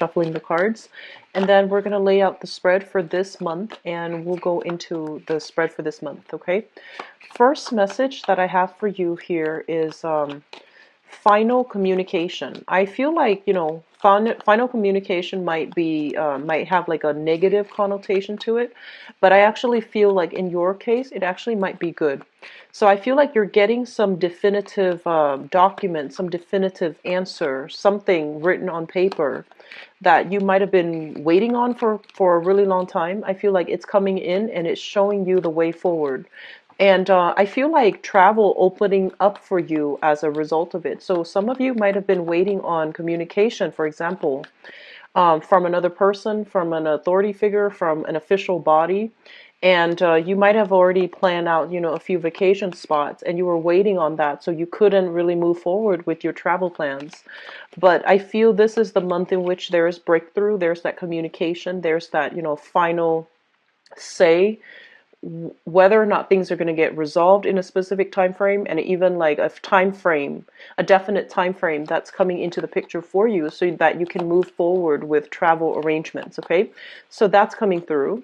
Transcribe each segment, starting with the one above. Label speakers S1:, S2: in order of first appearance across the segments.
S1: shuffling the cards, and then we're going to lay out the spread for this month, and we'll go into the spread for this month, okay? First message that I have for you here is final communication. I feel like, final communication might have like a negative connotation to it, but I actually feel like in your case, it actually might be good. So I feel like you're getting some definitive document, some definitive answer, something written on paper that you might have been waiting on for a really long time. I feel like it's coming in and it's showing you the way forward. And I feel like travel opening up for you as a result of it. So some of you might have been waiting on communication, for example, from another person, from an authority figure, from an official body. And you might have already planned out, a few vacation spots, and you were waiting on that, so you couldn't really move forward with your travel plans. But I feel this is the month in which there is breakthrough, there's that communication, there's that, final say whether or not things are going to get resolved in a specific time frame, and even like a time frame, a definite time frame that's coming into the picture for you so that you can move forward with travel arrangements, okay? So that's coming through.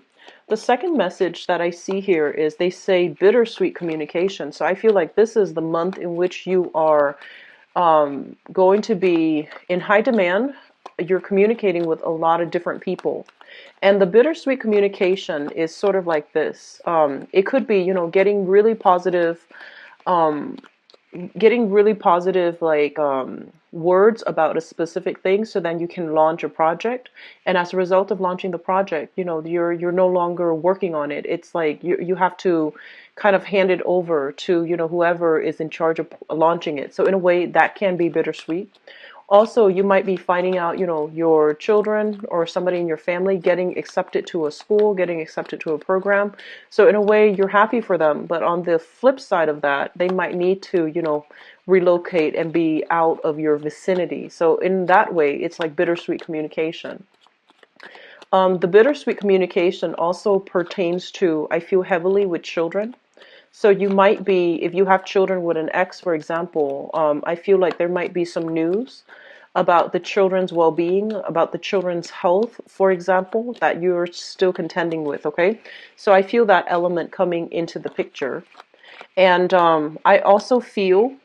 S1: The second message that I see here is they say bittersweet communication. So I feel like this is the month in which you are going to be in high demand. You're communicating with a lot of different people. And the bittersweet communication is sort of like this. It could be, um, getting really positive, like words about a specific thing, so then you can launch a project. And as a result of launching the project, you're no longer working on it. It's like you have to kind of hand it over to whoever is in charge of launching it. So in a way, that can be bittersweet. Also, you might be finding out, your children or somebody in your family getting accepted to a school, getting accepted to a program. So in a way, you're happy for them. But on the flip side of that, they might need to, relocate and be out of your vicinity. So in that way, it's like bittersweet communication. The bittersweet communication also pertains to, I feel, heavily with children. So you might be, if you have children with an ex, for example, I feel like there might be some news about the children's well-being, about the children's health, for example, that you're still contending with, okay? So I feel that element coming into the picture. And I also feel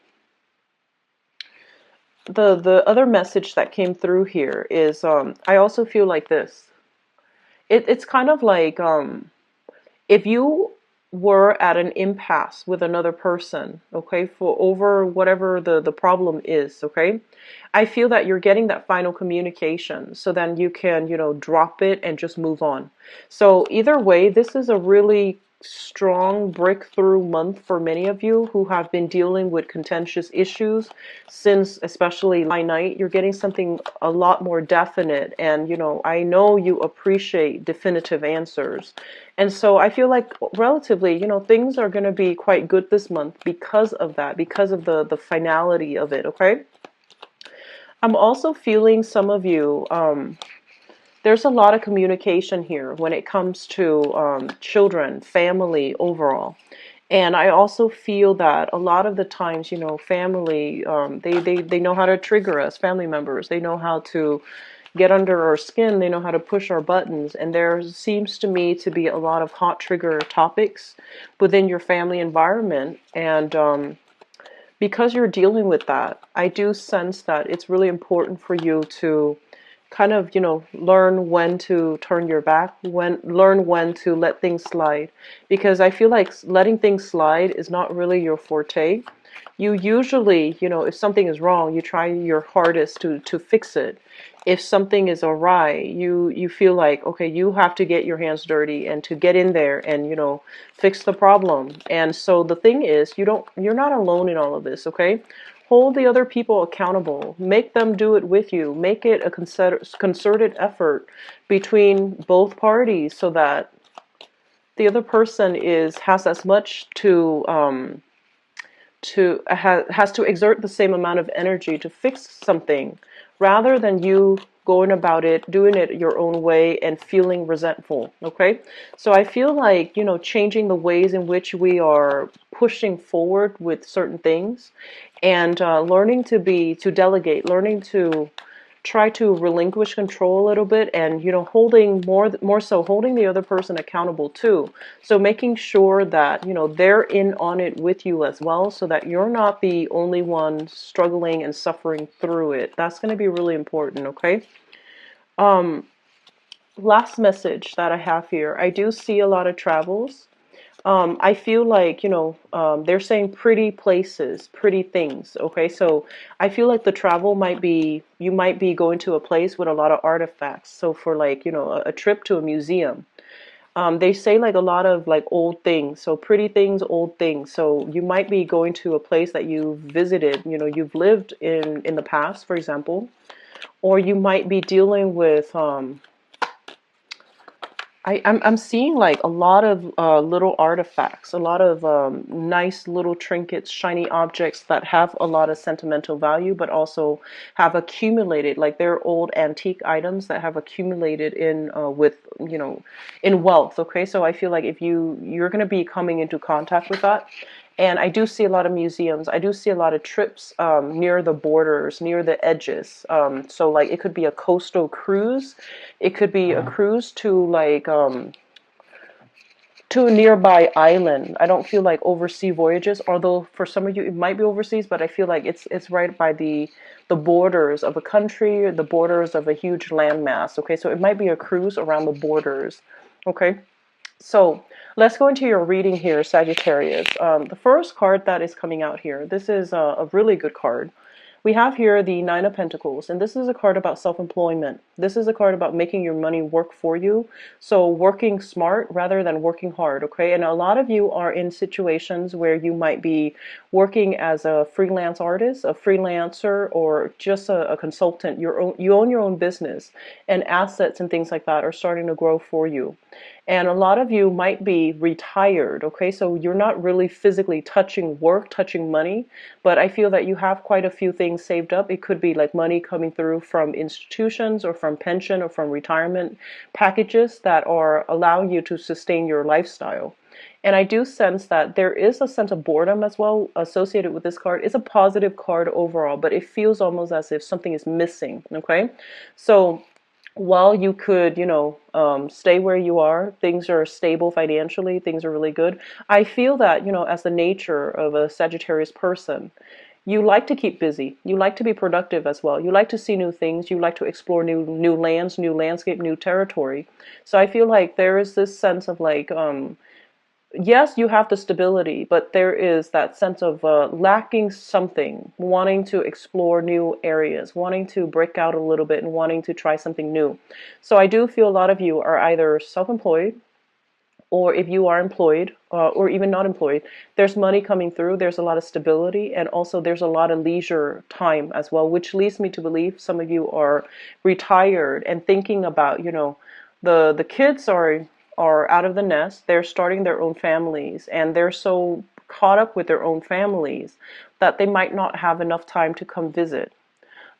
S1: the other message that came through here is I also feel like this. It's kind of like if you were at an impasse with another person, okay, for over whatever the problem is, okay, I feel that you're getting that final communication, so then you can, drop it and just move on. So either way, this is a really strong breakthrough month for many of you who have been dealing with contentious issues since especially last night. You're getting something a lot more definite, and I know you appreciate definitive answers. And so I feel like relatively, things are going to be quite good this month because of that, because of the finality of it, okay? I'm also feeling some of you, there's a lot of communication here when it comes to children, family overall. And I also feel that a lot of the times, family, they know how to trigger us, family members. They know how to get under our skin. They know how to push our buttons. And there seems to me to be a lot of hot trigger topics within your family environment. And because you're dealing with that, I do sense that it's really important for you to kind of, learn when to turn your back, learn when to let things slide. Because I feel like letting things slide is not really your forte. You usually, if something is wrong, you try your hardest to fix it. If something is awry, you feel like, okay, you have to get your hands dirty and to get in there and, fix the problem. And so the thing is, you're not alone in all of this, okay? Hold the other people accountable. Make them do it with you. Make it a concerted effort between both parties so that the other person has as much has to exert the same amount of energy to fix something, rather than you going about it, doing it your own way and feeling resentful, okay? So I feel like, changing the ways in which we are pushing forward with certain things, and learning to delegate, learning to try to relinquish control a little bit, and holding more so holding the other person accountable too. So making sure that they're in on it with you as well, so that you're not the only one struggling and suffering through it. That's going to be really important. Okay. um Last message that I have here, I do see a lot of travels. I feel like, they're saying pretty places, pretty things. Okay, so I feel like the travel might be, you might be going to a place with a lot of artifacts. So for like, a trip to a museum, they say like a lot of like old things. So pretty things, old things. So you might be going to a place that you visited, you've lived in the past, for example, or you might be dealing with, I'm seeing like a lot of little artifacts, a lot of nice little trinkets, shiny objects that have a lot of sentimental value, but also have accumulated, like they're old antique items that have accumulated in with in wealth. Okay, so I feel like if you're going to be coming into contact with that. And I do see a lot of museums. I do see a lot of trips near the borders, near the edges. So like it could be a coastal cruise. It could be a cruise to a nearby island. I don't feel like overseas voyages, although for some of you it might be overseas, but I feel like it's right by the borders of a country, the borders of a huge landmass. Okay, so it might be a cruise around the borders. Okay. So let's go into your reading here, Sagittarius. The first card that is coming out here, this is a really good card. We have here the Nine of Pentacles, and this is a card about self-employment. This is a card about making your money work for you. So working smart rather than working hard, okay? And a lot of you are in situations where you might be working as a freelance artist, a freelancer, or just a consultant. You own your own business, and assets and things like that are starting to grow for you. And a lot of you might be retired, okay? So you're not really physically touching work, touching money, but I feel that you have quite a few things saved up. It could be like money coming through from institutions or from pension or from retirement packages that are allowing you to sustain your lifestyle. And I do sense that there is a sense of boredom as well associated with this card. It's a positive card overall, but it feels almost as if something is missing, okay? So while you could, stay where you are, things are stable financially, things are really good. I feel that, as the nature of a Sagittarius person, you like to keep busy. You like to be productive as well. You like to see new things. You like to explore new lands, new landscape, new territory. So I feel like there is this sense of like, yes, you have the stability, but there is that sense of lacking something, wanting to explore new areas, wanting to break out a little bit and wanting to try something new. So I do feel a lot of you are either self-employed, or if you are employed, or even not employed, there's money coming through, there's a lot of stability, and also there's a lot of leisure time as well, which leads me to believe some of you are retired and thinking about, the kids are out of the nest, they're starting their own families, and they're so caught up with their own families that they might not have enough time to come visit.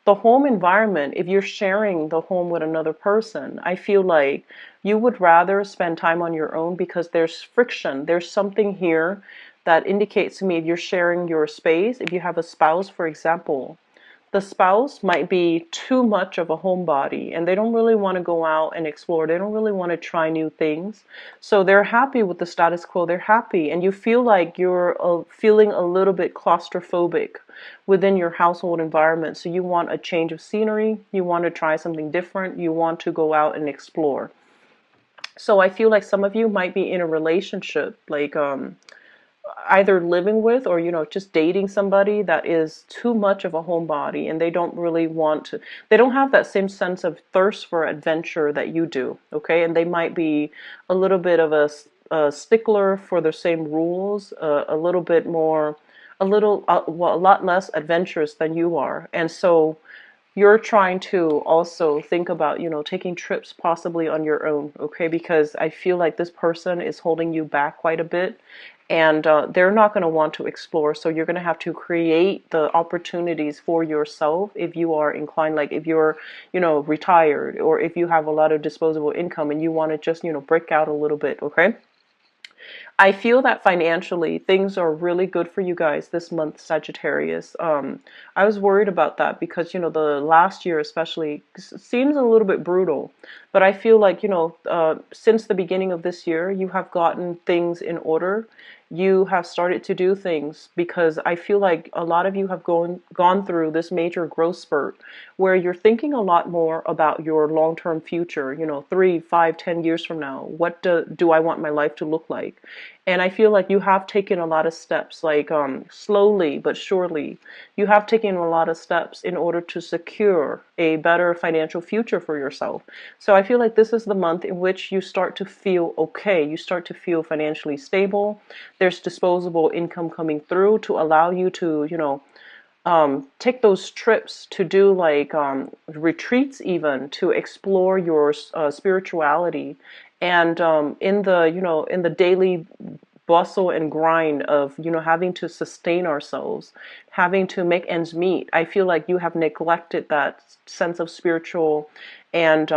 S1: The home environment, if you're sharing the home with another person, I feel like you would rather spend time on your own because there's friction. There's something here that indicates to me if you're sharing your space, if you have a spouse, for example, the spouse might be too much of a homebody and they don't really want to go out and explore. They don't really want to try new things. So they're happy with the status quo. They're happy. And you feel like you're feeling a little bit claustrophobic within your household environment. So you want a change of scenery. You want to try something different. You want to go out and explore. So I feel like some of you might be in a relationship, like, either living with or just dating somebody that is too much of a homebody and they don't really want to, they don't have that same sense of thirst for adventure that you do, okay? And they might be a little bit of a stickler for the same rules, a little bit more, well, a lot less adventurous than you are. And so you're trying to also think about, taking trips possibly on your own, okay? Because I feel like this person is holding you back quite a bit, and they're not going to want to explore. So you're going to have to create the opportunities for yourself if you are inclined, like if you're, retired, or if you have a lot of disposable income and you want to just, break out a little bit, okay? I feel that financially things are really good for you guys this month, Sagittarius. I was worried about that because, the last year especially seems a little bit brutal. But I feel like, since the beginning of this year, you have gotten things in order. You have started to do things because I feel like a lot of you have gone through this major growth spurt where you're thinking a lot more about your long-term future, 3, 5, 10 years from now. What do I want my life to look like? And I feel like you have taken a lot of steps, like slowly but surely, you have taken a lot of steps in order to secure a better financial future for yourself. So I feel like this is the month in which you start to feel okay. You start to feel financially stable. There's disposable income coming through to allow you to, take those trips to do like retreats, even to explore your spirituality. And in the daily bustle and grind of having to sustain ourselves, having to make ends meet, I feel like you have neglected that sense of spiritual and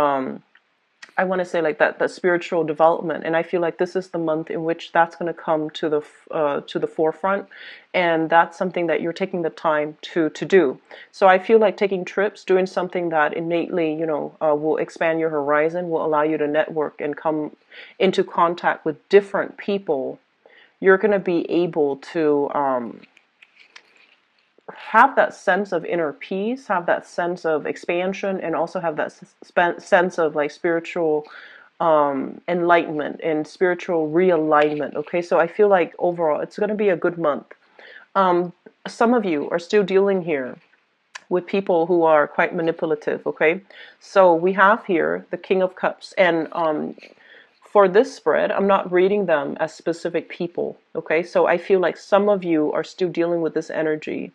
S1: I want to say like that spiritual development. And I feel like this is the month in which that's going to come to the forefront, and that's something that you're taking the time to do. So I feel like taking trips, doing something that innately will expand your horizon, will allow you to network and come into contact with different people. You're going to be able to have that sense of inner peace, have that sense of expansion, and also have that sense of like spiritual enlightenment and spiritual realignment. Okay, so I feel like overall it's going to be a good month. Some of you are still dealing here with people who are quite manipulative. Okay, so we have here the King of Cups, and for this spread, I'm not reading them as specific people. Okay, so I feel like some of you are still dealing with this energy.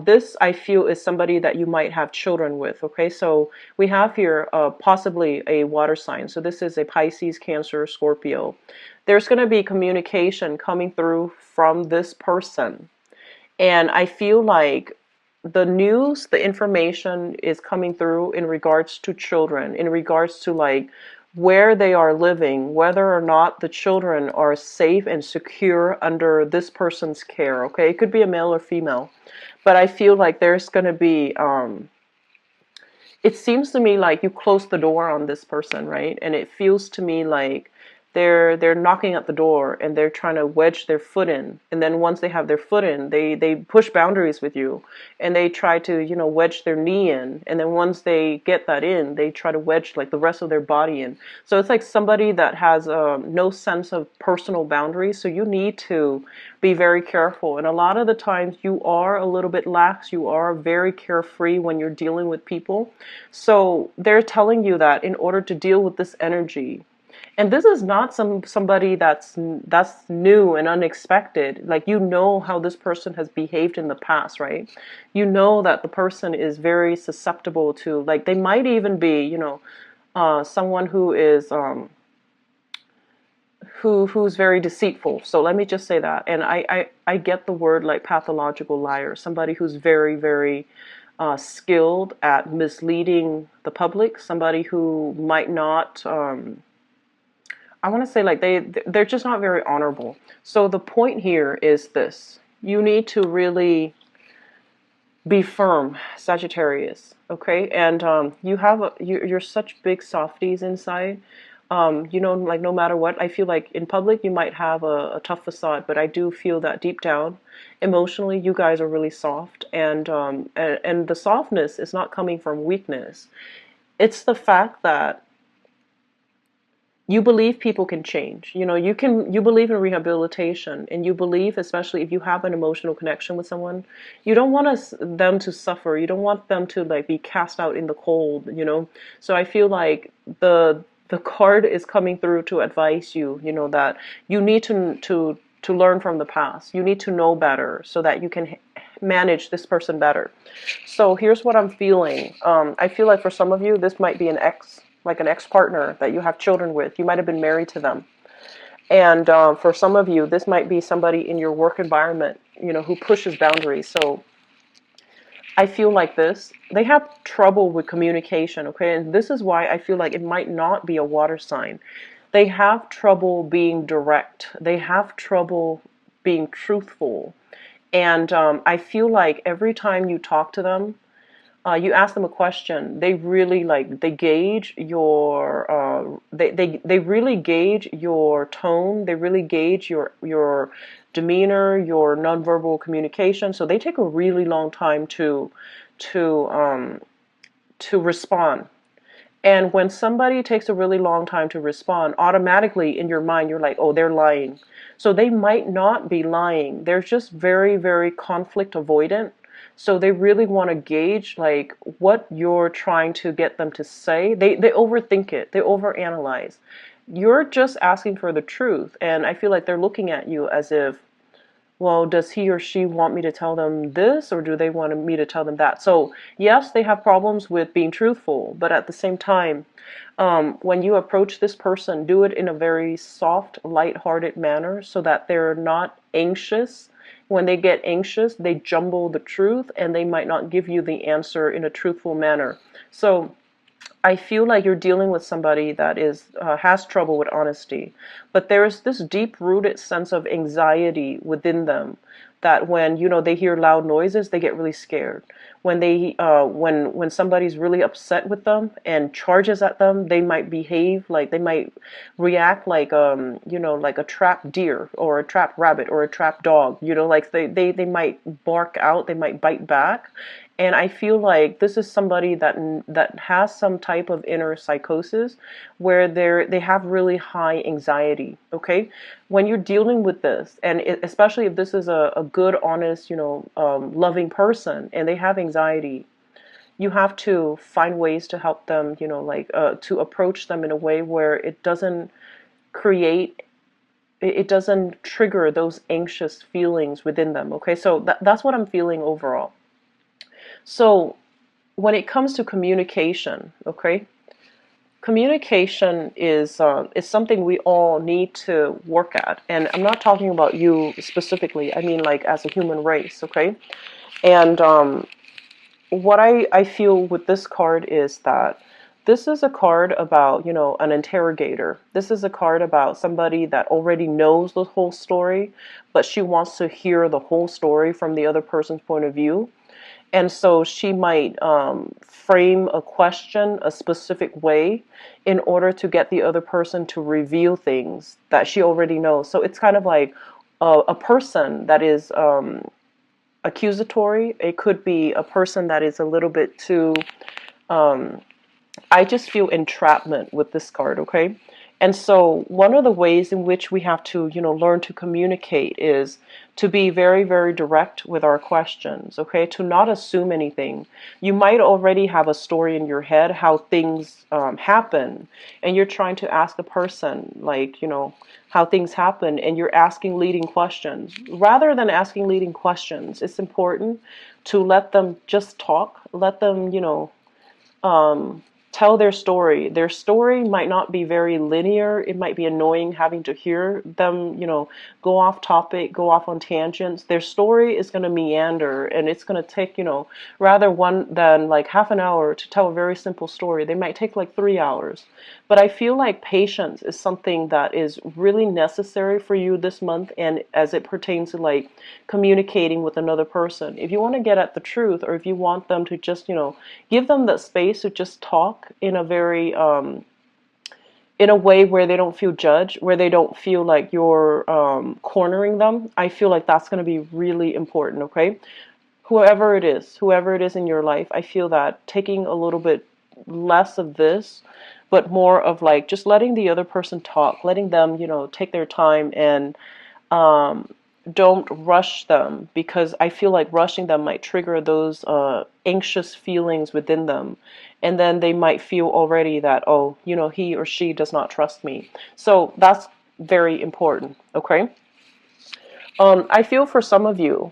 S1: This, I feel, is somebody that you might have children with. Okay, so we have here possibly a water sign. So this is a Pisces, Cancer, Scorpio. There's going to be communication coming through from this person. And I feel like the news, the information is coming through in regards to children, in regards to like where they are living, whether or not the children are safe and secure under this person's care. Okay, it could be a male or female. But I feel like there's going to be, it seems to me like you close the door on this person, right? And it feels to me like they're knocking at the door and they're trying to wedge their foot in. And then once they have their foot in, they push boundaries with you and they try to, wedge their knee in. And then once they get that in, they try to wedge like the rest of their body in. So it's like somebody that has no sense of personal boundaries. So you need to be very careful. And a lot of the times you are a little bit lax. You are very carefree when you're dealing with people. So they're telling you that in order to deal with this energy, and this is not somebody that's new and unexpected. Like, how this person has behaved in the past, right? You know that the person is very susceptible to, like, they might even be, someone who is who's very deceitful. So let me just say that. And I get the word like pathological liar, somebody who's very, very skilled at misleading the public, somebody who might not I want to say like they're just not very honorable. So the point here is this: you need to really be firm, Sagittarius. Okay, and you're such big softies inside. Like no matter what, I feel like in public you might have a tough facade, but I do feel that deep down, emotionally, you guys are really soft, and the softness is not coming from weakness. It's the fact that you believe people can change. You believe in rehabilitation, and you believe, especially if you have an emotional connection with someone, you don't want them to suffer. You don't want them to like be cast out in the cold. So I feel like the card is coming through to advise you, that you need to learn from the past. You need to know better so that you can manage this person better. So here's what I'm feeling. I feel like for some of you, this might be an ex-partner that you have children with. You might have been married to them. And for some of you, this might be somebody in your work environment, who pushes boundaries. So I feel like this. They have trouble with communication, okay? And this is why I feel like it might not be a water sign. they have trouble being direct. They have trouble being truthful. And I feel like every time you talk to them, you ask them a question, they really like they gauge your they really gauge your tone, they really gauge your demeanor, your nonverbal communication. So they take a really long time to um to respond. And when somebody takes a really long time to respond, automatically in your mind, you're like, oh, they're lying. So they might not be lying. They're just very, very conflict avoidant. So they really want to gauge like what you're trying to get them to say. They overthink it. They overanalyze. You're just asking for the truth. And I feel like they're looking at you as if, well, does he or she want me to tell them this, or do they want me to tell them that? So yes, they have problems with being truthful, but at the same time, when you approach this person, do it in a very soft, light-hearted manner so that they're not anxious. When they get anxious, they jumble the truth and they might not give you the answer in a truthful manner. So I feel like you're dealing with somebody that is has trouble with honesty, but there is this deep-rooted sense of anxiety within them that when they hear loud noises, they get really scared. When when somebody's really upset with them and charges at them, they might behave like they might react like like a trapped deer or a trapped rabbit or a trapped dog. Like they might bark out, they might bite back. And I feel like this is somebody that has some type of inner psychosis where they have really high anxiety. Okay, when you're dealing with this, and especially if this is a good, honest, loving person, and they have anxiety, you have to find ways to help them. To approach them in a way where it doesn't create. It doesn't trigger those anxious feelings within them. Okay, so that's what I'm feeling overall. So when it comes to communication, okay, communication is something we all need to work at, and I'm not talking about you specifically. I mean, like as a human race, okay. And what I feel with this card is that this is a card about an interrogator. This is a card about somebody that already knows the whole story, but she wants to hear the whole story from the other person's point of view. And so she might frame a question a specific way in order to get the other person to reveal things that she already knows. So it's kind of like a person that is accusatory. It could be a person that is a little bit too I just feel entrapment with this card, okay? And so one of the ways in which we have to, learn to communicate is to be very, very direct with our questions, okay? To not assume anything. You might already have a story in your head how things happen, and you're trying to ask a person, like, how things happen, and you're asking leading questions. Rather than asking leading questions, it's important to let them just talk, let them, tell their story. Their story might not be very linear. It might be annoying having to hear them, go off topic, go off on tangents. Their story is going to meander, and it's going to take, rather one than like half an hour to tell a very simple story. They might take like 3 hours. But I feel like patience is something that is really necessary for you this month, and as it pertains to like communicating with another person. If you want to get at the truth, or if you want them to just, give them that space to just talk in a very in a way where they don't feel judged, where they don't feel like you're cornering them. I feel like that's going to be really important. Okay, whoever it is in your life, I feel that taking a little bit less of this, but more of like just letting the other person talk, letting them take their time, and don't rush them, because I feel like rushing them might trigger those anxious feelings within them, and then they might feel already that, oh, he or she does not trust me. So that's very important. Okay. I feel for some of you,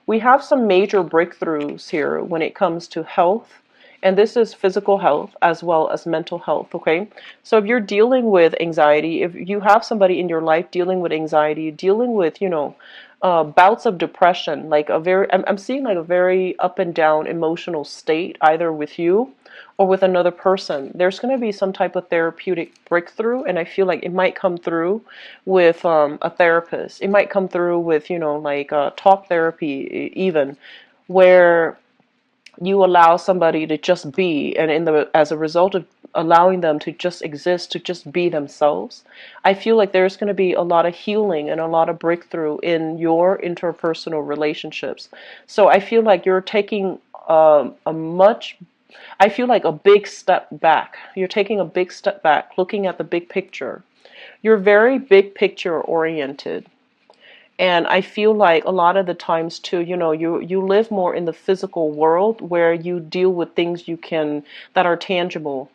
S1: we have some major breakthroughs here when it comes to health. And this is physical health as well as mental health, okay? So if you're dealing with anxiety, if you have somebody in your life dealing with anxiety, dealing with, bouts of depression, like I'm seeing like a very up and down emotional state, either with you or with another person, there's going to be some type of therapeutic breakthrough. And I feel like it might come through with a therapist. It might come through with, like talk therapy, even, where you allow somebody to just be, and as a result of allowing them to just exist, to just be themselves, I feel like there's going to be a lot of healing and a lot of breakthrough in your interpersonal relationships. So I feel like you're taking I feel like a big step back. You're taking a big step back, looking at the big picture. You're very big picture oriented. And I feel like a lot of the times too, you live more in the physical world where you deal with things that are tangible,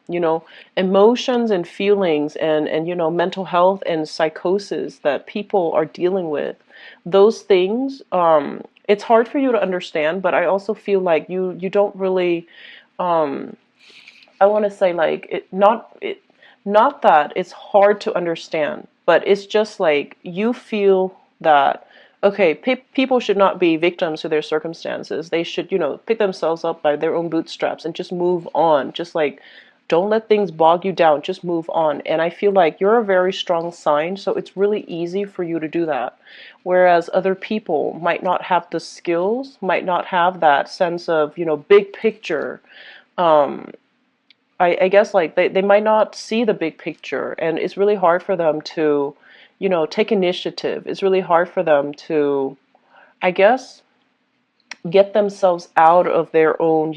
S1: emotions and feelings and mental health and psychosis that people are dealing with. Those things, it's hard for you to understand, but I also feel like you don't really, I want to say, like, not that it's hard to understand, but it's just like you feel that, okay, people should not be victims to their circumstances. They should, pick themselves up by their own bootstraps and just move on. Just like, don't let things bog you down. Just move on. And I feel like you're a very strong sign, so it's really easy for you to do that. Whereas other people might not have the skills, might not have that sense of, big picture. I guess, like, they might not see the big picture, and it's really hard for them to, take initiative. It's really hard for them to, I guess, get themselves out of their own,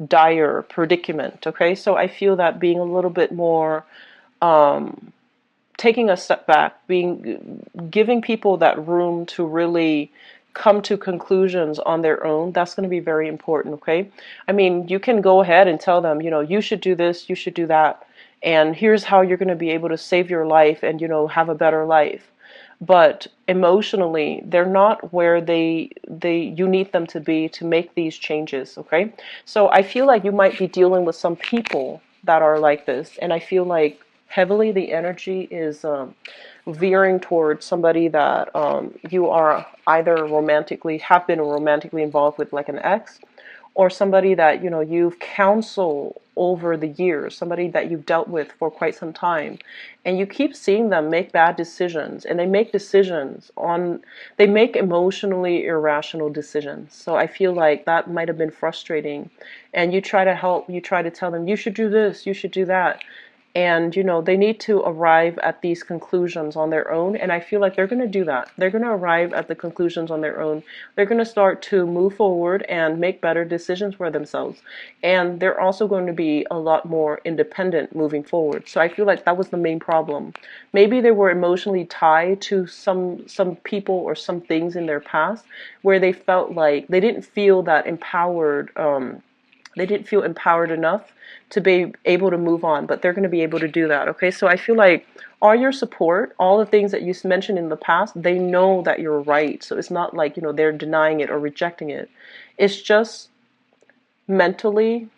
S1: dire predicament. Okay, so I feel that being a little bit more, taking a step back, giving people that room to really come to conclusions on their own, that's going to be very important. Okay, I mean, you can go ahead and tell them, you should do this, you should do that, and here's how you're going to be able to save your life and, have a better life. But emotionally, they're not where you need them to be to make these changes. Okay, so I feel like you might be dealing with some people that are like this, and I feel like heavily the energy is veering towards somebody that you are either have been romantically involved with, like an ex, or somebody that you've counseled over the years, somebody that you've dealt with for quite some time, and you keep seeing them make bad decisions, and they make emotionally irrational decisions. So I feel like that might have been frustrating, and you try to help, you try to tell them, you should do this, you should do that, and they need to arrive at these conclusions on their own. And I feel like they're going to do that. They're going to arrive at the conclusions on their own. They're going to start to move forward and make better decisions for themselves. And they're also going to be a lot more independent moving forward. So I feel like that was the main problem. Maybe they were emotionally tied to some people or some things in their past where they felt like they didn't feel that empowered. They didn't feel empowered enough to be able to move on, but they're going to be able to do that. Okay, so I feel like all your support, all the things that you mentioned in the past, they know that you're right. So it's not like, they're denying it or rejecting it. It's just mentally,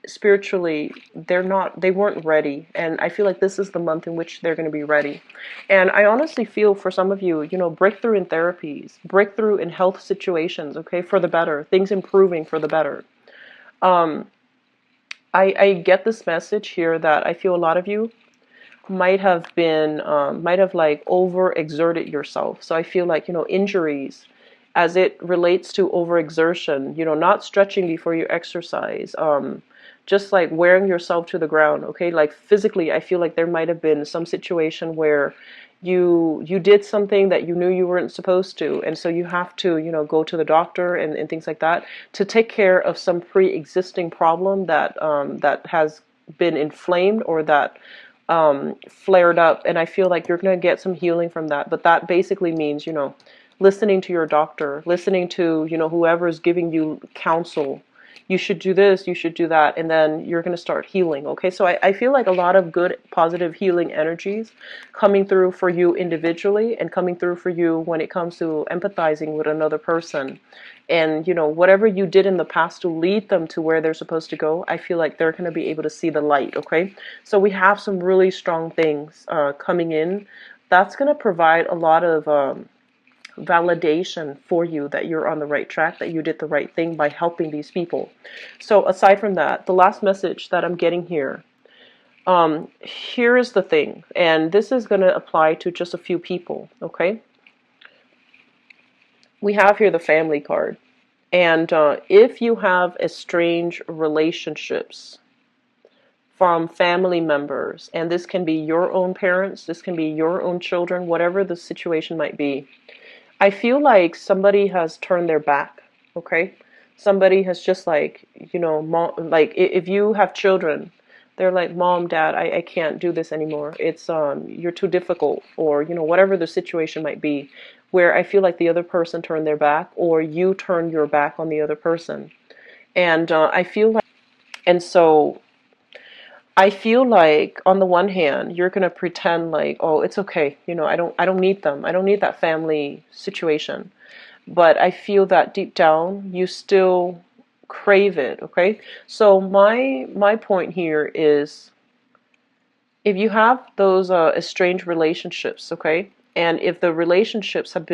S1: spiritually, they weren't ready. And I feel like this is the month in which they're going to be ready. And I honestly feel for some of you, breakthrough in therapies, breakthrough in health situations, okay, for the better, things improving for the better. I get this message here that I feel a lot of you might have like overexerted yourself. So I feel like, injuries as it relates to overexertion, not stretching before you exercise, just like wearing yourself to the ground. Okay, like physically, I feel like there might have been some situation where you did something that you knew you weren't supposed to, and so you have to go to the doctor and things like that to take care of some pre-existing problem that that has been inflamed or that flared up. And I feel like you're going to get some healing from that. But that basically means listening to your doctor, listening to whoever is giving you counsel. You should do this, you should do that, and then you're going to start healing. Okay, so I feel like a lot of good, positive healing energies coming through for you individually and coming through for you when it comes to empathizing with another person. And, whatever you did in the past to lead them to where they're supposed to go, I feel like they're going to be able to see the light, okay? So we have some really strong things coming in. That's going to provide a lot of validation for you that you're on the right track, that you did the right thing by helping these people. So aside from that, the last message that I'm getting here, here is the thing, and this is going to apply to just a few people, okay? We have here the family card. And if you have estranged relationships from family members, and this can be your own parents, this can be your own children, whatever the situation might be, I feel like somebody has turned their back, okay? Somebody has just like, you know, mom, like if you have children, they're like, Mom, Dad, I can't do this anymore. It's you're too difficult, or you know, whatever the situation might be, where I feel like the other person turned their back, or you turned your back on the other person, and I feel like, and so I feel like on the one hand, you're gonna pretend like, oh, it's okay, you know, I don't need them, I don't need that family situation, but I feel that deep down you still crave it, okay? So my point here is, if you have those estranged relationships, okay, and if the relationships have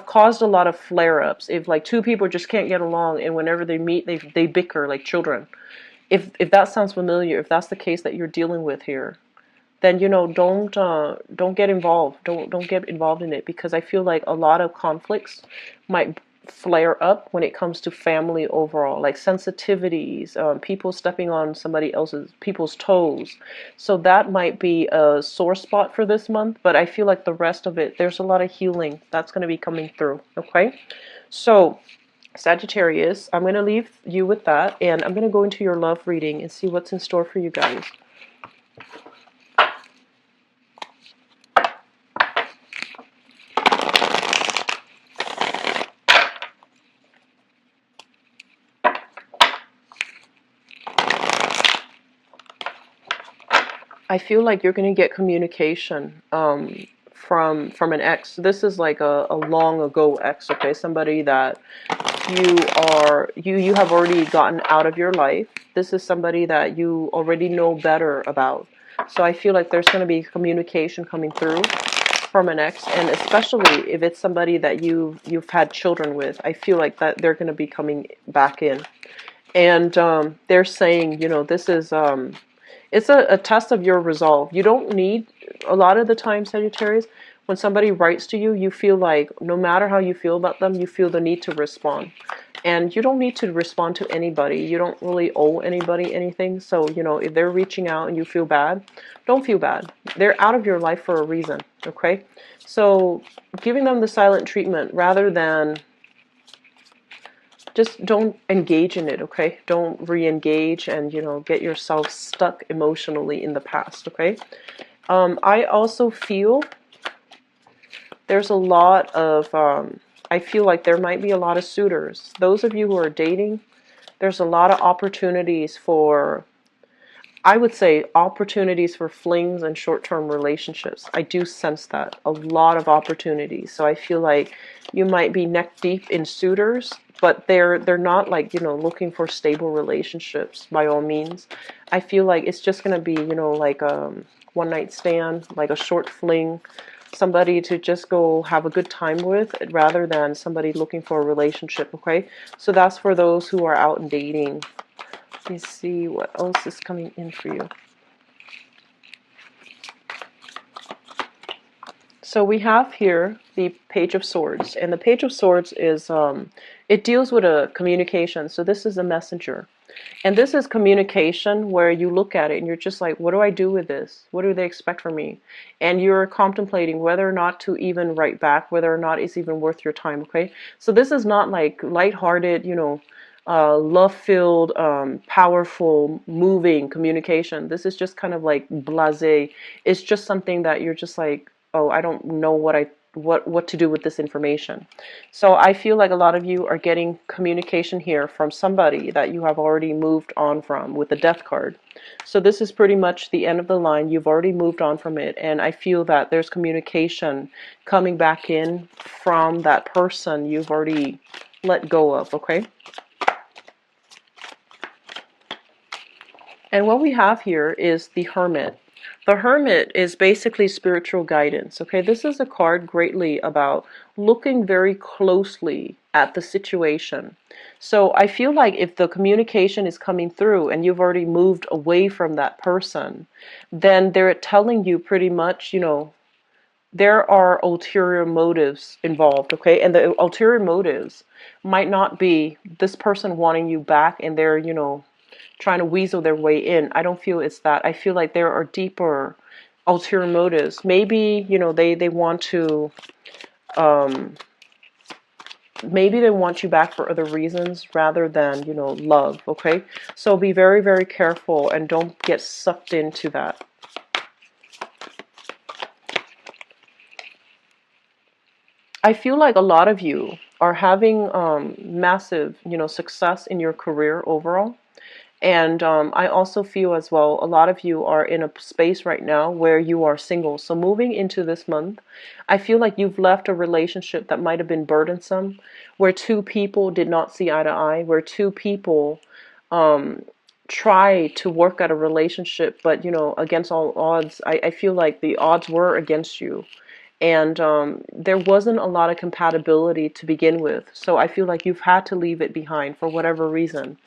S1: caused a lot of flare-ups, if like two people just can't get along and whenever they meet they bicker like children, if that sounds familiar, if that's the case that you're dealing with here, then you know, don't get involved. Don't get involved in it, because I feel like a lot of conflicts might flare up when it comes to family overall, like sensitivities, people stepping on people's toes. So that might be a sore spot for this month, but I feel like the rest of it, there's a lot of healing that's going to be coming through. Okay, so Sagittarius, I'm going to leave you with that, and I'm going to go into your love reading and see what's in store for you guys. I feel like you're going to get communication from an ex. This is like a long ago ex, okay? Somebody that you have already gotten out of your life. This is somebody that you already know better about. So I feel like there's going to be communication coming through from an ex, and especially if it's somebody that you've had children with. I feel like that they're going to be coming back in, and they're saying, you know, this is it's a test of your resolve. You don't need, a lot of the time, Sagittarius, when somebody writes to you, you feel like no matter how you feel about them, you feel the need to respond. And you don't need to respond to anybody. You don't really owe anybody anything. So, you know, if they're reaching out and you feel bad, don't feel bad. They're out of your life for a reason, okay? So giving them the silent treatment rather than, just don't engage in it, okay? Don't re-engage and, you know, get yourself stuck emotionally in the past, okay? I also feel there's a lot of, I feel like there might be a lot of suitors. Those of you who are dating, there's a lot of opportunities for, I would say, opportunities for flings and short-term relationships. I do sense that. A lot of opportunities. So I feel like you might be neck deep in suitors, but they're not like, you know, looking for stable relationships by all means. I feel like it's just going to be, you know, like a one-night stand, like a short fling, somebody to just go have a good time with, rather than somebody looking for a relationship, okay? So that's for those who are out and dating. Let me see what else is coming in for you. So we have here the Page of Swords, and the Page of Swords is, it deals with a communication. So this is a messenger. And this is communication where you look at it and you're just like, what do I do with this? What do they expect from me? And you're contemplating whether or not to even write back, whether or not it's even worth your time, okay? So this is not like lighthearted, you know, love-filled, powerful, moving communication. This is just kind of like blasé. It's just something that you're just like, oh, I don't know what to do with this information. So I feel like a lot of you are getting communication here from somebody that you have already moved on from with the Death card. So this is pretty much the end of the line. You've already moved on from it, and I feel that there's communication coming back in from that person you've already let go of, okay? And what we have here is the Hermit. The Hermit is basically spiritual guidance. Okay, this is a card greatly about looking very closely at the situation. So I feel like if the communication is coming through and you've already moved away from that person, then they're telling you pretty much, there are ulterior motives involved, okay? And the ulterior motives might not be this person wanting you back and they're, trying to weasel their way in. I don't feel it's that. I feel like there are deeper ulterior motives. Maybe, they want to, um, maybe they want you back for other reasons rather than, love, okay? So be very, very careful and don't get sucked into that. I feel like a lot of you are having massive, success in your career overall. And I also feel as well, a lot of you are in a space right now where you are single. So moving into this month, I feel like you've left a relationship that might have been burdensome, where two people did not see eye to eye, where two people try to work at a relationship, but, against all odds, I feel like the odds were against you. And there wasn't a lot of compatibility to begin with. So I feel like you've had to leave it behind for whatever reason.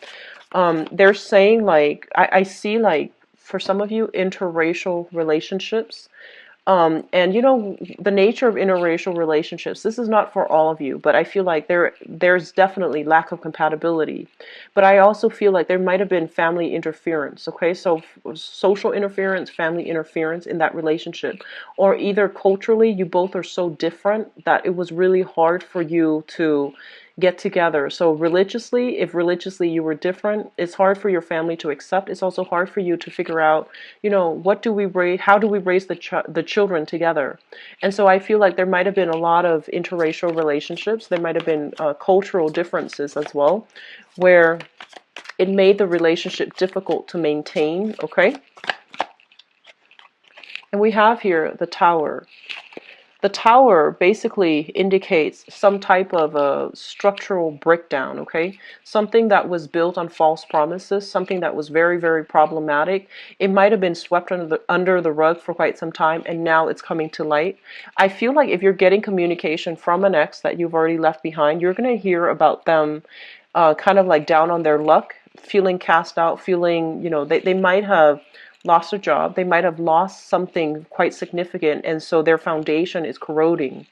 S1: They're saying like, I see like for some of you interracial relationships. And the nature of interracial relationships, this is not for all of you, but I feel like there's definitely lack of compatibility. But I also feel like there might have been family interference, okay? So social interference, family interference in that relationship. Or either culturally, you both are so different that it was really hard for you to get together. So religiously, if religiously you were different, it's hard for your family to accept. It's also hard for you to figure out, what do we raise, how do we raise the children together? And so I feel like there might have been a lot of interracial relationships. There might have been cultural differences as well, where it made the relationship difficult to maintain, okay? And we have here the Tower. The Tower basically indicates some type of a structural breakdown, okay? Something that was built on false promises, something that was very, very problematic. It might have been swept under the rug for quite some time, and now it's coming to light. I feel like if you're getting communication from an ex that you've already left behind, you're going to hear about them kind of like down on their luck, feeling cast out, feeling, they might have lost a job, they might have lost something quite significant, and so their foundation is corroding.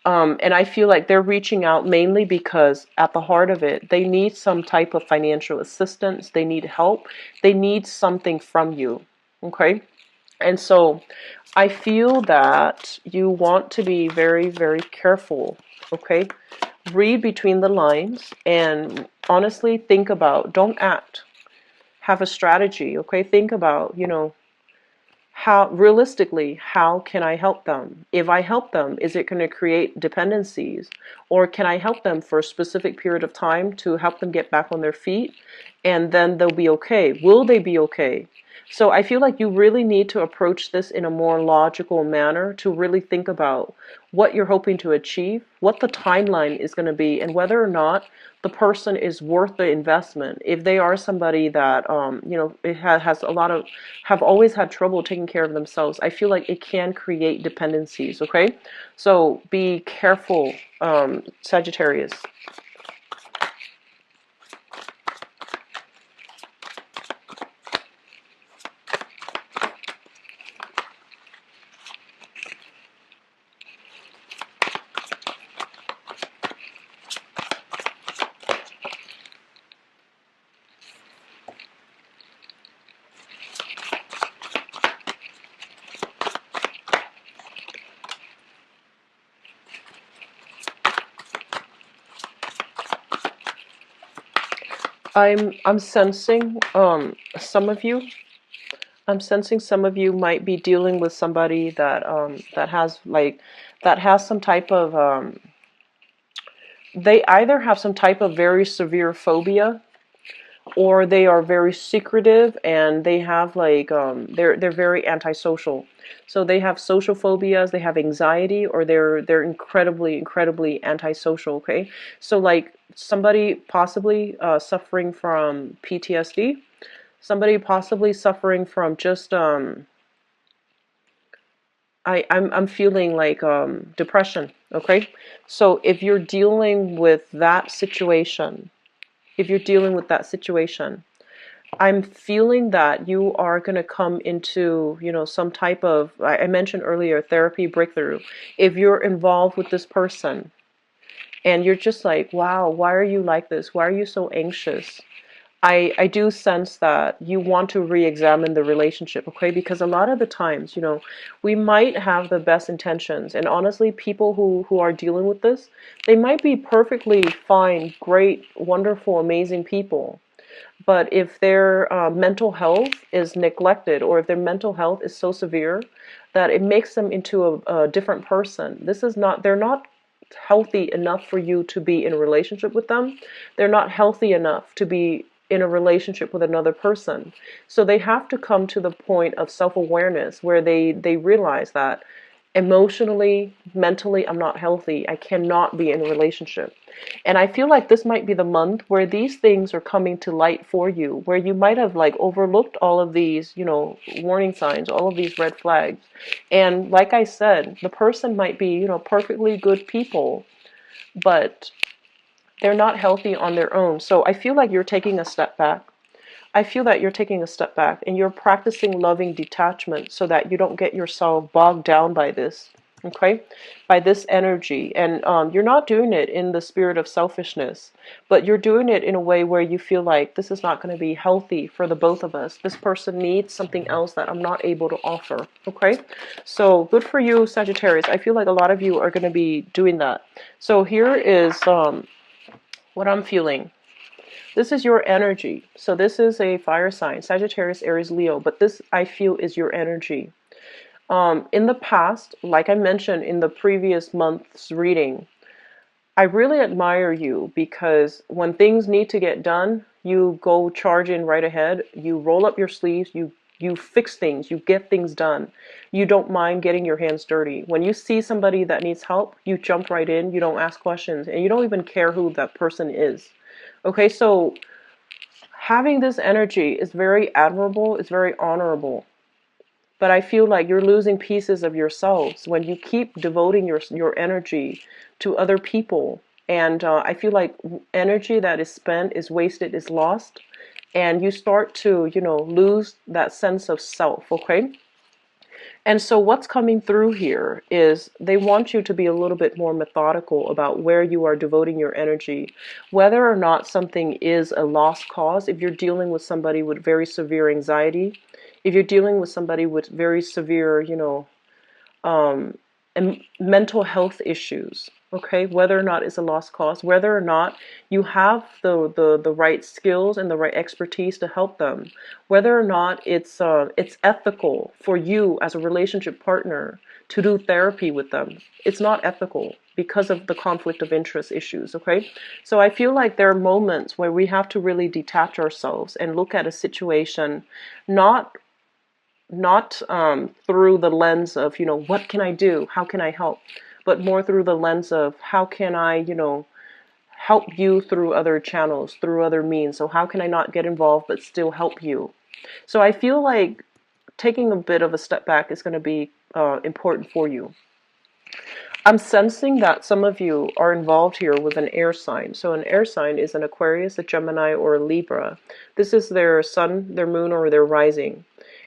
S1: And I feel like they're reaching out mainly because at the heart of it, they need some type of financial assistance, they need help, they need something from you, okay? And so I feel that you want to be very, very careful, okay? Read between the lines and honestly think about, don't act. Have a strategy, okay? Think about, how realistically, how can I help them? If I help them, is it going to create dependencies? Or can I help them for a specific period of time to help them get back on their feet and then they'll be okay? Will they be okay? So I feel like you really need to approach this in a more logical manner to really think about what you're hoping to achieve, what the timeline is going to be, and whether or not the person is worth the investment. If they are somebody that, it has a lot of, have always had trouble taking care of themselves, I feel like it can create dependencies, okay? So be careful, Sagittarius. I'm sensing some of you. I'm sensing some of you might be dealing with somebody that that has some type of they either have some type of very severe phobia, or they are very secretive and they have like they're very antisocial. So they have social phobias, they have anxiety, or they're incredibly antisocial, okay? So like somebody possibly suffering from PTSD, somebody possibly suffering from just I'm feeling like depression. Okay, so if you're dealing with that situation, if you're dealing with that situation, I'm feeling that you are going to come into, some type of, I mentioned earlier, therapy breakthrough. If you're involved with this person and you're just like, wow, why are you like this? Why are you so anxious? I do sense that you want to re-examine the relationship, okay? Because a lot of the times, we might have the best intentions. And honestly, people who are dealing with this, they might be perfectly fine, great, wonderful, amazing people. But if their mental health is neglected, or if their mental health is so severe that it makes them into a different person, they're not healthy enough for you to be in a relationship with them. They're not healthy enough to be in a relationship with another person. So they have to come to the point of self-awareness where they realize that emotionally, mentally, I'm not healthy. I cannot be in a relationship. And I feel like this might be the month where these things are coming to light for you, where you might have like overlooked all of these, warning signs, all of these red flags. And like I said, the person might be, perfectly good people, but they're not healthy on their own. So I feel like you're taking a step back. I feel that you're taking a step back and you're practicing loving detachment so that you don't get yourself bogged down by this, okay? By this energy. And you're not doing it in the spirit of selfishness, but you're doing it in a way where you feel like this is not going to be healthy for the both of us. This person needs something else that I'm not able to offer, okay? So good for you, Sagittarius. I feel like a lot of you are going to be doing that. So here is what I'm feeling. This is your energy. So this is a fire sign, Sagittarius, Aries, Leo, but this I feel is your energy. In the past, like I mentioned in the previous month's reading, I really admire you because when things need to get done, you go charge in right ahead. You roll up your sleeves, you fix things, you get things done. You don't mind getting your hands dirty. When you see somebody that needs help, you jump right in, you don't ask questions, and you don't even care who that person is. Okay, so having this energy is very admirable, it's very honorable. But I feel like you're losing pieces of yourselves when you keep devoting your energy to other people. And I feel like energy that is spent is wasted, is lost. And you start to, lose that sense of self, okay? And so what's coming through here is they want you to be a little bit more methodical about where you are devoting your energy, whether or not something is a lost cause. If you're dealing with somebody with very severe anxiety, if you're dealing with somebody with very severe, um, and mental health issues, okay, whether or not it's a lost cause, whether or not you have the right skills and the right expertise to help them, whether or not it's ethical for you as a relationship partner to do therapy with them. It's not ethical because of the conflict of interest issues, okay? So I feel like there are moments where we have to really detach ourselves and look at a situation not through the lens of, what can I do? How can I help? But more through the lens of how can I, help you through other channels, through other means. So how can I not get involved but still help you? So I feel like taking a bit of a step back is going to be important for you. I'm sensing that some of you are involved here with an air sign. So an air sign is an Aquarius, a Gemini, or a Libra. This is their sun, their moon, or their rising.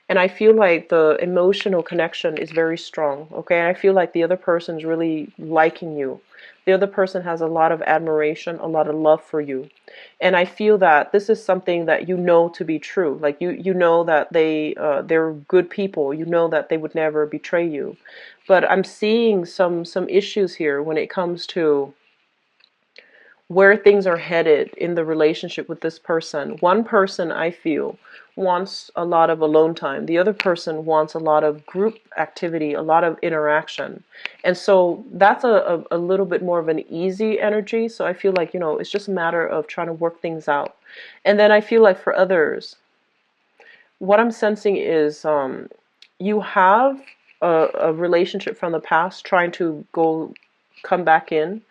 S1: And I feel like the emotional connection is very strong, okay? And I feel like the other person's really liking you. The other person has a lot of admiration, a lot of love for you. And I feel that this is something that you know to be true. Like you know that they're good people. You know that they would never betray you. But I'm seeing some issues here when it comes to where things are headed in the relationship with this person. One person, I feel, wants a lot of alone time. The other person wants a lot of group activity, a lot of interaction. And so that's a little bit more of an easy energy. So I feel like, it's just a matter of trying to work things out. And then I feel like for others, what I'm sensing is you have a relationship from the past trying to come back in,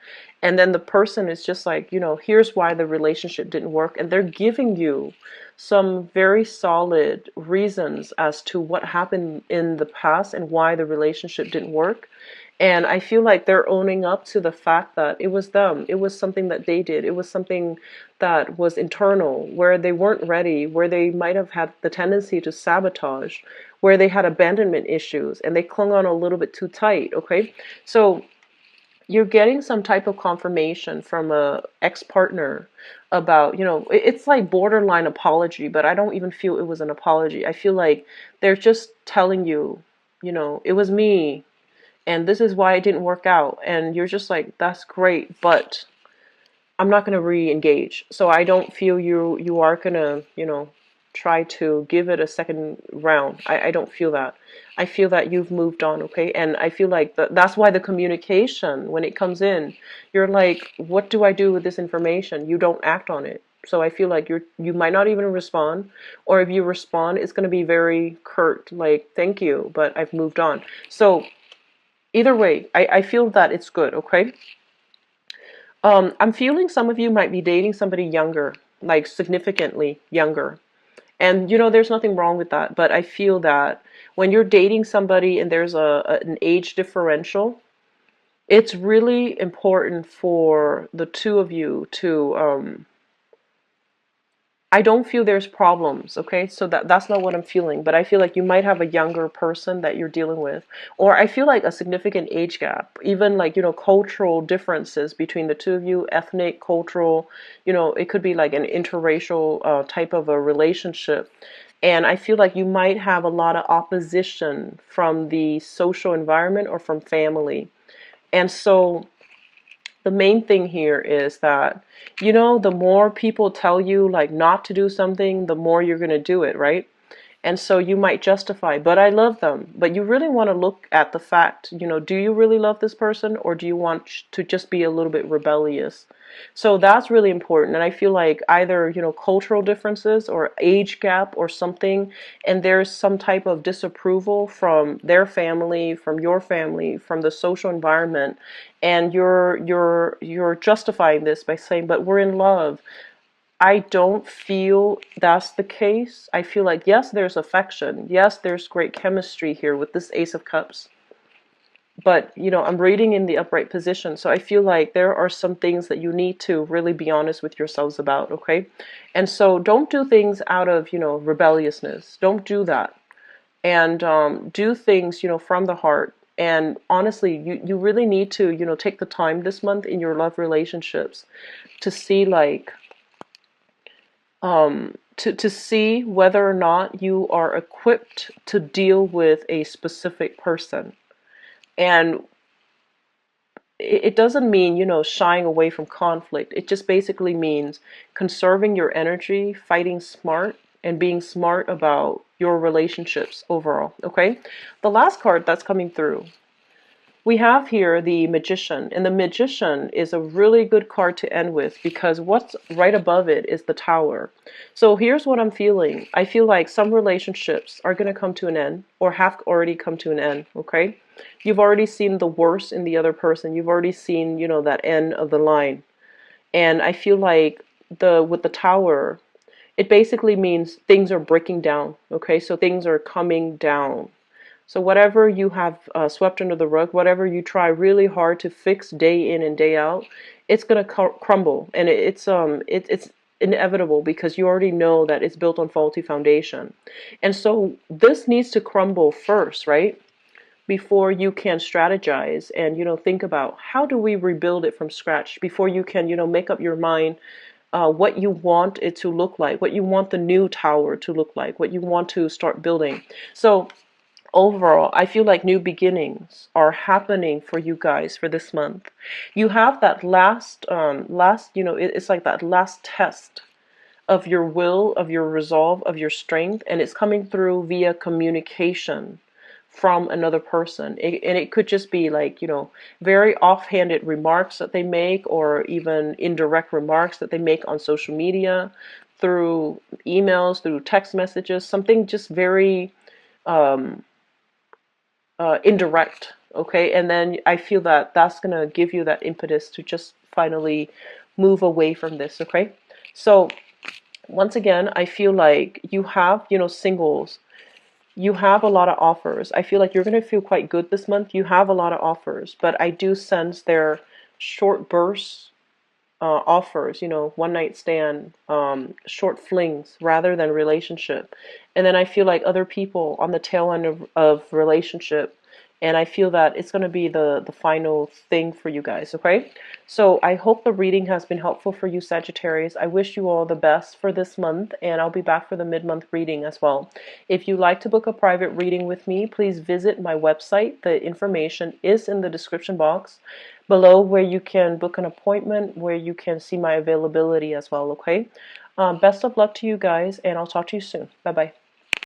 S1: and then the person is just like, here's why the relationship didn't work, and they're giving you some very solid reasons as to what happened in the past and why the relationship didn't work. And I feel like they're owning up to the fact that it was them. It was something that they did. It was something that was internal, where they weren't ready, where they might have had the tendency to sabotage, where they had abandonment issues and they clung on a little bit too tight. Okay. So you're getting some type of confirmation from a ex-partner about, it's like borderline apology, but I don't even feel it was an apology. I feel like they're just telling you, it was me and this is why it didn't work out. And you're just like, that's great, but I'm not going to re-engage. So I don't feel you are going to, try to give it a second round. I don't feel that. I feel that you've moved on, okay? And I feel like that's why the communication, when it comes in, you're like, what do I do with this information? You don't act on it. So I feel like you might not even respond, or if you respond, it's going to be very curt, like, thank you, but I've moved on. So either way, I feel that it's good, okay? I'm feeling some of you might be dating somebody younger, like significantly younger. And there's nothing wrong with that, but I feel that when you're dating somebody and there's an age differential, it's really important for the two of you to I don't feel there's problems, okay? So that's not what I'm feeling, but I feel like you might have a younger person that you're dealing with, or I feel like a significant age gap, even like, cultural differences between the two of you, ethnic, cultural, it could be like an interracial type of a relationship. And I feel like you might have a lot of opposition from the social environment or from family. And so the main thing here is that, the more people tell you like not to do something, the more you're going to do it, right? And so you might justify, but I love them. But you really want to look at the fact, do you really love this person, or do you want to just be a little bit rebellious? So that's really important. And I feel like either, cultural differences or age gap or something, and there's some type of disapproval from their family, from your family, from the social environment, and you're justifying this by saying, but we're in love. I don't feel that's the case. I feel like, yes, there's affection. Yes, there's great chemistry here with this Ace of Cups. But, I'm reading in the upright position. So I feel like there are some things that you need to really be honest with yourselves about, okay? And so don't do things out of, rebelliousness. Don't do that. And do things, from the heart. And honestly, you really need to, take the time this month in your love relationships to see like, to see whether or not you are equipped to deal with a specific person. And it doesn't mean, shying away from conflict. It just basically means conserving your energy, fighting smart, and being smart about your relationships overall, okay? The last card that's coming through, we have here the Magician, and the Magician is a really good card to end with because what's right above it is the Tower. So here's what I'm feeling. I feel like some relationships are going to come to an end or have already come to an end, okay? You've already seen the worst in the other person. You've already seen, that end of the line. And I feel like with the Tower, it basically means things are breaking down, okay? So things are coming down. So whatever you have swept under the rug, whatever you try really hard to fix day in and day out, it's going to crumble, and it's inevitable because you already know that it's built on faulty foundation. And so this needs to crumble first, right? Before you can strategize and think about how do we rebuild it from scratch, before you can make up your mind what you want it to look like, what you want the new tower to look like, what you want to start building. So overall, I feel like new beginnings are happening for you guys for this month. You have that it's like that last test of your will, of your resolve, of your strength, and it's coming through via communication from another person. And it could just be like, very offhanded remarks that they make, or even indirect remarks that they make on social media, through emails, through text messages, something just very indirect, okay? And then I feel that that's going to give you that impetus to just finally move away from this, okay? So once again, I feel like you have, singles, you have a lot of offers. I feel like you're going to feel quite good this month. You have a lot of offers, but I do sense they're short bursts, offers, one night stand, short flings rather than relationship. And then I feel like other people on the tail end of relationship. And I feel that it's going to be the final thing for you guys, okay? So I hope the reading has been helpful for you, Sagittarius. I wish you all the best for this month, and I'll be back for the mid-month reading as well. If you'd like to book a private reading with me, please visit my website. The information is in the description box below, where you can book an appointment, where you can see my availability as well, okay? Best of luck to you guys, and I'll talk to you soon. Bye-bye.